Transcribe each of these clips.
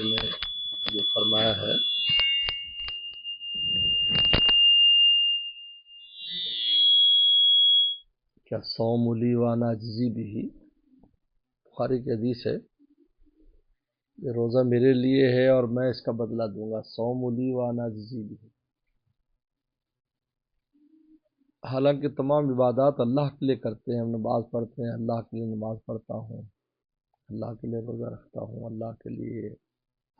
نے جو فرمایا ہے کیا صوم لی وانا اجزی بھی، بخاری کی حدیث ہے یہ روزہ میرے لیے ہے اور میں اس کا بدلہ دوں گا. صوم لی وانا اجزی بھی. حالانکہ تمام عبادات اللہ کے لیے کرتے ہیں. ہم نماز پڑھتے ہیں، اللہ کے لیے نماز پڑھتا ہوں، اللہ کے لیے روزہ رکھتا ہوں، اللہ کے لیے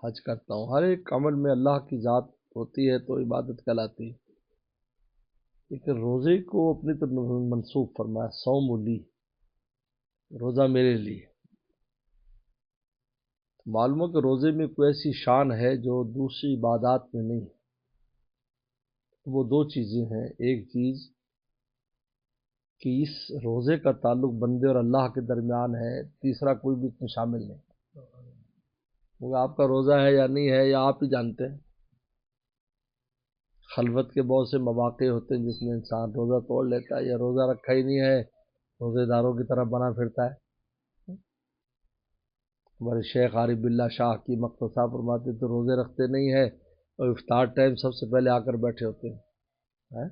حج کرتا ہوں. ہر ایک عمل میں اللہ کی ذات ہوتی ہے تو عبادت کہلاتی ہے. لیکن روزے کو اپنی طرف منسوخ فرمایا، صوم لی، روزہ میرے لیے. معلوم ہے کہ روزے میں کوئی ایسی شان ہے جو دوسری عبادات میں نہیں. وہ دو چیزیں ہیں. ایک چیز کہ اس روزے کا تعلق بندے اور اللہ کے درمیان ہے، تیسرا کوئی بھی اس میں شامل نہیں. وہ آپ کا روزہ ہے یا نہیں ہے یا آپ ہی جانتے ہیں. خلوت کے بہت سے مواقع ہوتے ہیں جس میں انسان روزہ توڑ لیتا ہے یا روزہ رکھا ہی نہیں ہے، روزے داروں کی طرح بنا پھرتا ہے. ہمارے شیخ عارف باللہ شاہ کی مقصد صاحب فرماتے تو روزے رکھتے نہیں ہیں اور افطار ٹائم سب سے پہلے آ کر بیٹھے ہوتے ہیں.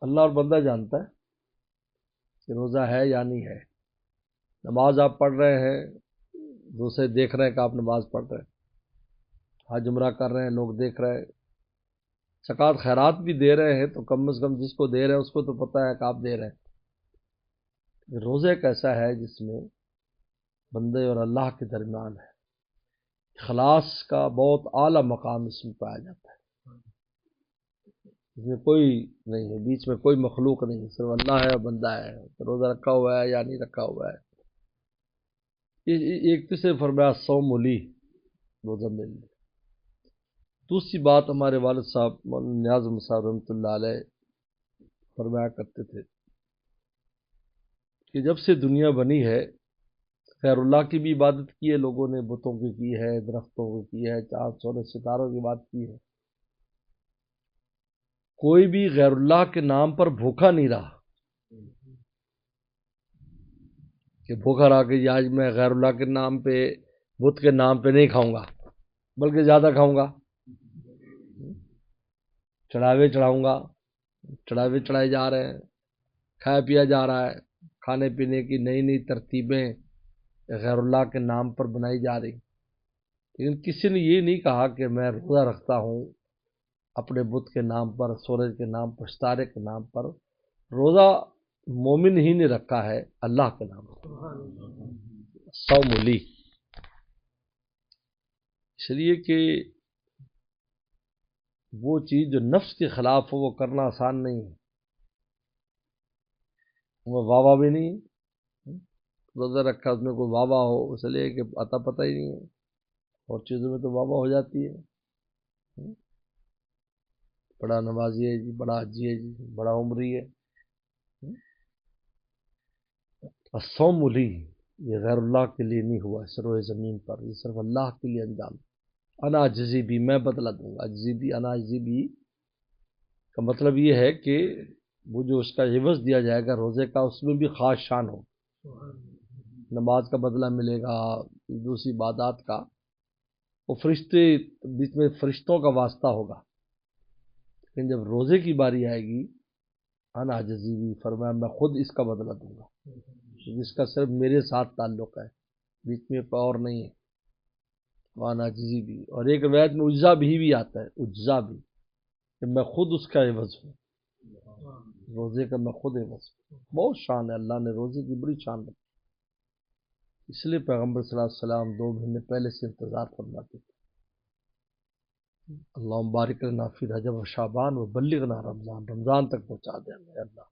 اللہ اور بندہ جانتا ہے کہ روزہ ہے یا نہیں ہے. نماز آپ پڑھ رہے ہیں، دوسرے دیکھ رہے ہیں کہ آپ نماز پڑھ رہے ہیں. حج عمرہ کر رہے ہیں، لوگ دیکھ رہے ہیں. زکوٰۃ خیرات بھی دے رہے ہیں تو کم از کم جس کو دے رہے ہیں اس کو تو پتہ ہے کہ آپ دے رہے ہیں. روزہ ایک ایسا ہے جس میں بندے اور اللہ کے درمیان ہے. اخلاص کا بہت اعلیٰ مقام اس میں پایا جاتا ہے. اس میں کوئی نہیں ہے، بیچ میں کوئی مخلوق نہیں، صرف اللہ ہے اور بندہ ہے. روزہ رکھا ہوا ہے یا نہیں رکھا ہوا ہے. ایک تو سے فرمایا صوم لی، روزہ میرے لیے. دوسری بات ہمارے والد صاحب مولانا نیاز احمد صاحب رحمۃ اللہ علیہ فرمایا کرتے تھے کہ جب سے دنیا بنی ہے خیر اللہ کی بھی عبادت کی ہے لوگوں نے، بتوں کی کی ہے، درختوں کی کی ہے، چاند سورج ستاروں کی بات کی ہے. کوئی بھی غیر اللہ کے نام پر بھوکا نہیں رہا کہ بھوکا رہا کہ آج میں غیر اللہ کے نام پہ، بت کے نام پہ نہیں کھاؤں گا بلکہ زیادہ کھاؤں گا، چڑھاوے چڑھاؤں گا. چڑھاوے چڑھائے جا رہے ہیں، کھایا پیا جا رہا ہے، کھانے پینے کی نئی نئی ترتیبیں غیر اللہ کے نام پر بنائی جا رہی. لیکن کسی نے یہ نہیں کہا کہ میں روزہ رکھتا ہوں اپنے بت کے نام پر، سورج کے نام پر، ستارے کے نام پر. روزہ مومن ہی نے رکھا ہے اللہ کے نام پر. صوم لی، اس لیے کہ وہ چیز جو نفس کے خلاف ہو وہ کرنا آسان نہیں ہے. وہ واہ بھی نہیں ہے. روزہ رکھا اس میں کوئی واہ ہو، اس لیے کہ پتہ ہی نہیں ہے. اور چیزوں میں تو واہ ہو جاتی ہے. بڑا نمازی ہے جی، بڑا حجی ہے جی، بڑا عمری ہے. الصوم لی، یہ غیر اللہ کے لیے نہیں ہوا سروئے زمین پر، یہ صرف اللہ کے لیے انجام. انا اجزی بھی، میں بدلہ دوں گا. اجزی بھی، انا اجزی بھی کا مطلب یہ ہے کہ وہ جو اس کا عوض دیا جائے گا روزے کا، اس میں بھی خاص شان ہو. نماز کا بدلہ ملے گا، دوسری عبادات کا. وہ فرشتے، بیچ میں فرشتوں کا واسطہ ہوگا. لیکن جب روزے کی باری آئے گی، انا اجزی بھی فرمایا میں خود اس کا بدلہ دوں گا، جس کا صرف میرے ساتھ تعلق ہے، بیچ میں کوئی اور نہیں ہے. وانا اجزی بھی. اور ایک روایت میں اجزا بھی آتا ہے، اجزا بھی، کہ میں خود اس کا عوض ہوں. روزے کا میں خود عوض ہوں. بہت شان ہے، اللہ نے روزے کی بڑی شان رکھی. اس لیے پیغمبر صلی اللہ علیہ وسلم 2 مہینے پہلے سے انتظار فرماتے تھے. اللہم بارک لنا فی رجب و شعبان و بلغنا رمضان، رمضان تک پہنچا دے ہمیں اللہ.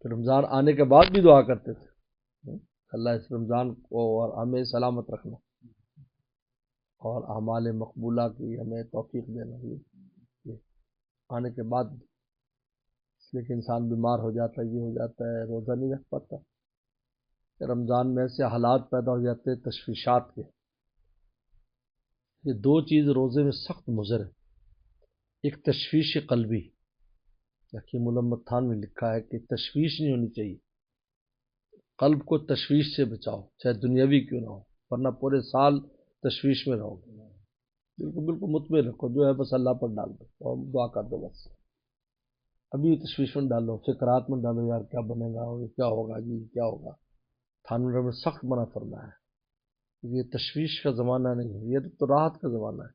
پھر رمضان آنے کے بعد بھی دعا کرتے تھے اللہ اس رمضان کو اور ہمیں سلامت رکھنا اور اعمال مقبولہ کی ہمیں توفیق دینا. یہ آنے کے بعد، اس لیے کہ انسان بیمار ہو جاتا ہے، یہ ہو جاتا ہے، روزہ نہیں رکھ پاتا. رمضان میں ایسے حالات پیدا ہو جاتے ہیں تشویشات کے. یہ دو چیز روزے میں سخت مضر ہے. ایک تشویش قلبی، حکیم علامت خان نے لکھا ہے کہ تشویش نہیں ہونی چاہیے. قلب کو تشویش سے بچاؤ، چاہے دنیاوی کیوں نہ ہو. ورنہ پورے سال تشویش میں رہو گے۔ بالکل بالکل مطمئن رکھو، جو ہے بس اللہ پر ڈال دو اور دعا کر دو بس۔ ابھی تشویش میں ڈالو، فکرات میں ڈالو، یار کیا بنے گا، کیا ہوگا جی، کیا ہوگا۔ تھانوی میں سخت منع فرمایا ہے، یہ تشویش کا زمانہ نہیں ہے، یہ تو راحت کا زمانہ ہے۔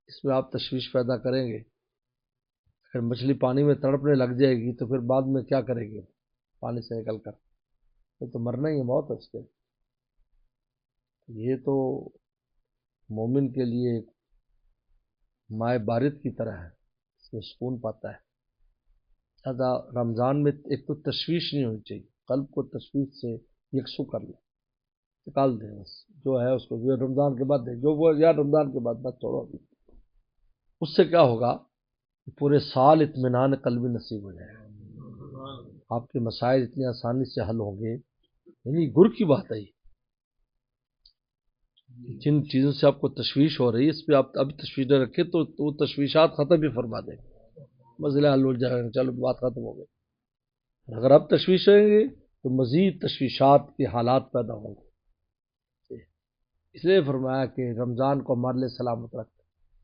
اس میں آپ تشویش پیدا کریں گے، اگر مچھلی پانی میں تڑپنے لگ جائے گی تو پھر بعد میں کیا کرے گی پانی سے نکل کر؟ یہ تو مرنا ہی ہے، موت ہے اس کے۔ یہ تو مومن کے لیے ایک مائے بارد کی طرح ہے، اس میں سکون پاتا ہے۔ لہذا رمضان میں ایک تو تشویش نہیں ہونی چاہیے، قلب کو تشویش سے یکسو کر لیں، نکال دیں بس، جو ہے اس کو جو رمضان کے بعد دیں، جو وہ یار رمضان کے بعد بس چھوڑو ابھی۔ اس سے کیا ہوگا، پورے سال اطمینان قلبی نصیب ہو جائے گا، آپ کے مسائل اتنی آسانی سے حل ہوں گے۔ یعنی گر کی بات ہے، جن چیزوں سے آپ کو تشویش ہو رہی ہے اس پہ آپ ابھی تشویش نہ رکھیں تو وہ تشویشات ختم بھی فرما دیں گے، مسئلہ حل ہو جائے گا، چلو بات ختم ہو گئی۔ اگر اب تشویش رہیں گے تو مزید تشویشات کے حالات پیدا ہوں گے۔ اس لیے فرمایا کہ رمضان کو ہمارے لیے سلامت رکھ،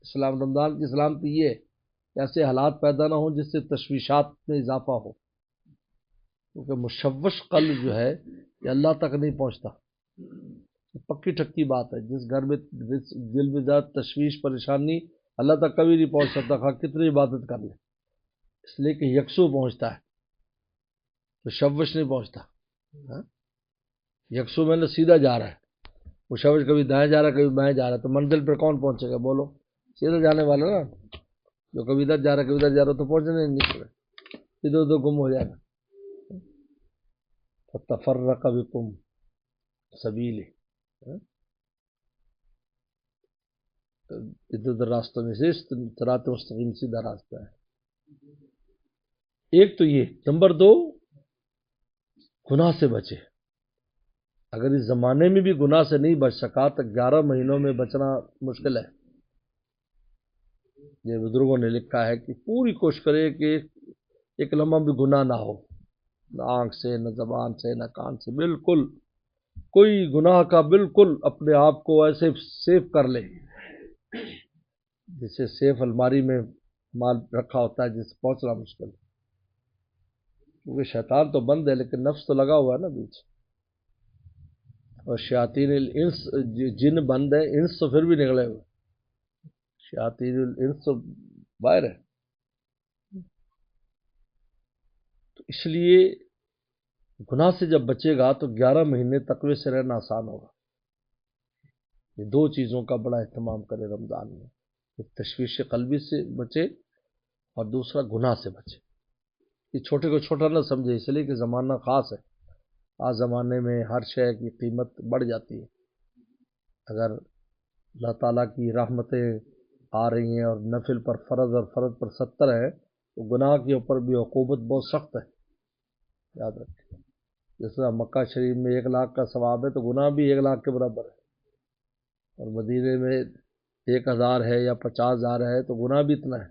اسلام رمضان کی سلامتی یہ ہے کہ ایسے حالات پیدا نہ ہوں جس سے تشویشات میں اضافہ ہو، کیونکہ مشوش قلب جو ہے یہ اللہ تک نہیں پہنچتا، پکی ٹھکی بات ہے۔ جس گھر میں دل میں زیادہ تشویش پریشانی، اللہ تک کبھی نہیں پہنچ سکتا، خواہ کتنی عبادت کر لے، اس لیے کہ یکسو پہنچتا ہے، مشوش نہیں پہنچتا۔ یکسو میں نے سیدھا جا رہا ہے، مشوش کبھی دائیں جا رہا ہے کبھی بائیں جا رہا ہے، تو منزل پر کون پہنچے گا بولو؟ سیدھا جانے والا نا، جو کبھی ادھر جا رہا ہے کبھی ادھر جا رہا ہے تو پہنچنے نہیں پڑے، ادھر ادھر گم ہو جائے گا۔ فتفرق بکم سبیلہ، ادھر ادھر راستوں میں سے صراط مستقیم سیدھا راستہ ہے۔ ایک تو یہ، نمبر دو گناہ سے بچے۔ اگر اس زمانے میں بھی گناہ سے نہیں بچ سکا تو 11 مہینوں میں بچنا مشکل ہے۔ یہ بزرگوں نے لکھا ہے کہ پوری کوشش کرے کہ ایک لمحہ بھی گناہ نہ ہو، نہ آنکھ سے، نہ زبان سے، نہ کان سے، بالکل کوئی گناہ کا بالکل اپنے آپ کو ایسے سیف کر لے جسے سیف الماری میں مال رکھا ہوتا ہے جس سے پہنچنا مشکل ہے، کیونکہ شیطان تو بند ہے لیکن نفس تو لگا ہوا ہے نا بیچ، اور شیاطین الانس جن بند ہے، انس تو پھر بھی نکلے ہوئے، شیاطین الانس تو باہر ہے۔ تو اس لیے گناہ سے جب بچے گا تو 11 مہینے تقوی سے رہنا آسان ہوگا۔ یہ دو چیزوں کا بڑا اہتمام کرے رمضان میں، ایک تشویش قلبی سے بچے اور دوسرا گناہ سے بچے۔ یہ چھوٹے کو چھوٹا نہ سمجھے، اس لیے کہ زمانہ خاص ہے، آج زمانے میں ہر شے کی قیمت بڑھ جاتی ہے۔ اگر اللہ تعالیٰ کی رحمتیں آ رہی ہیں اور نفل پر فرض اور فرض پر 70 ہے تو گناہ کے اوپر بھی عقوبت بہت سخت ہے، یاد رکھیں۔ جس طرح مکہ شریف میں 1 لاکھ کا ثواب ہے تو گناہ بھی 1 لاکھ کے برابر ہے، اور مدینے میں 1000 ہے یا 50,000 ہے تو گناہ بھی اتنا ہے۔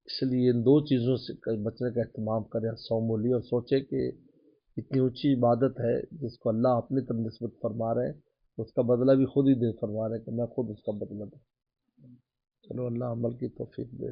اس لیے ان دو چیزوں سے بچنے کا اہتمام کریں، صوم لی، اور سوچے کہ اتنی اونچی عبادت ہے جس کو اللہ اپنی طرف نسبت فرما رہے ہیں، اس کا بدلہ بھی خود ہی دے فرما رہے ہیں کہ میں خود اس کا بدلہ دوں۔ چلو اللہ عمل کی توفیق دے۔